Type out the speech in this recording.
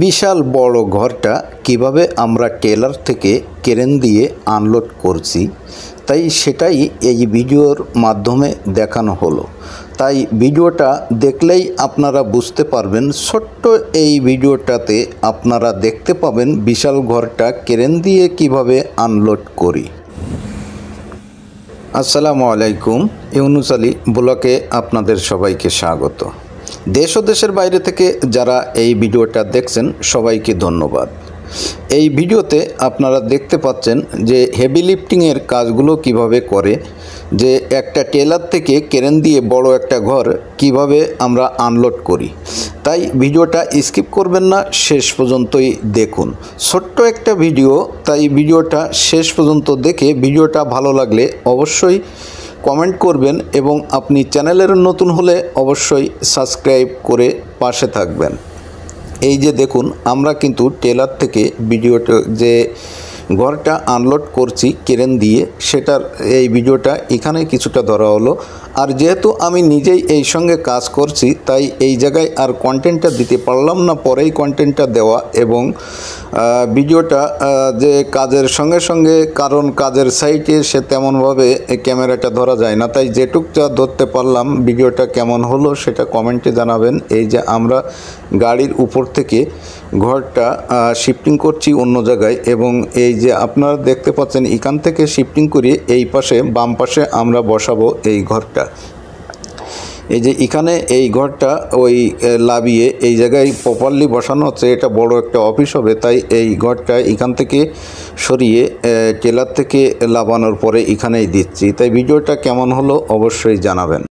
বিশাল বড় ঘরটা কিভাবে আমরা টেলার থেকে ক্রেন দিয়ে আনলোড করছি, তাই সেটাই এই ভিডিওর মাধ্যমে দেখানো হলো। তাই ভিডিওটা দেখলেই আপনারা বুঝতে পারবেন। ছোট্ট এই ভিডিওটাতে আপনারা দেখতে পাবেন বিশাল ঘরটা ক্রেন দিয়ে কিভাবে আনলোড করি। আসসালামু আলাইকুম, ইউনুস আলী ব্লগে আপনাদের সবাইকে স্বাগত। দেশ ও দেশের বাইরে থেকে যারা এই ভিডিওটা দেখছেন সবাইকে ধন্যবাদ। এই ভিডিওতে আপনারা দেখতে পাচ্ছেন যে হেভি লিফটিংয়ের কাজগুলো কিভাবে করে, যে একটা টেলার থেকে ক্রেন দিয়ে বড় একটা ঘর কিভাবে আমরা আনলোড করি। তাই ভিডিওটা স্কিপ করবেন না, শেষ পর্যন্তই দেখুন। ছোট্ট একটা ভিডিও, তাই ভিডিওটা শেষ পর্যন্ত দেখে ভিডিওটা ভালো লাগলে অবশ্যই কমেন্ট করবেন এবং আপনি চ্যানেলের নতুন হলে অবশ্যই সাবস্ক্রাইব করে পাশে থাকবেন। এই যে দেখুন, আমরা কিন্তু টেলার থেকে ভিডিওটা যে ঘরটা আনলোড করছি ক্রেন দিয়ে, সেটার এই ভিডিওটা এখানে কিছুটা ধরা হলো। আর যেহেতু আমি নিজেই এই সঙ্গে কাজ করছি, তাই এই জায়গায় আর কন্টেন্টটা দিতে পারলাম না, পরেই কন্টেন্টটা দেওয়া। এবং ভিডিওটা যে কাজের সঙ্গে সঙ্গে, কারণ কাজের সাইটে সে তেমনভাবে ক্যামেরাটা ধরা যায় না, তাই যেটুকটা ধরতে পারলাম। ভিডিওটা কেমন হলো সেটা কমেন্টে জানাবেন। এই যে আমরা গাড়ির উপর থেকে ঘরটা শিফটিং করছি অন্য জায়গায়, এবং এই যে আপনারা দেখতে পাচ্ছেন এখান থেকে শিফটিং করিয়ে এই পাশে বাম পাশে আমরা বসাবো এই ঘরটা। এই যে এখানে এই ঘরটা ওই লাভিয়ে এই জায়গায় প্রপারলি বসানো হচ্ছে। এটা বড় একটা অফিস হবে, তাই এই ঘরটা এখান থেকে সরিয়ে টেলার থেকে লাভানোর পরে এখানেই দিচ্ছি। তাই ভিডিওটা কেমন হলো অবশ্যই জানাবেন।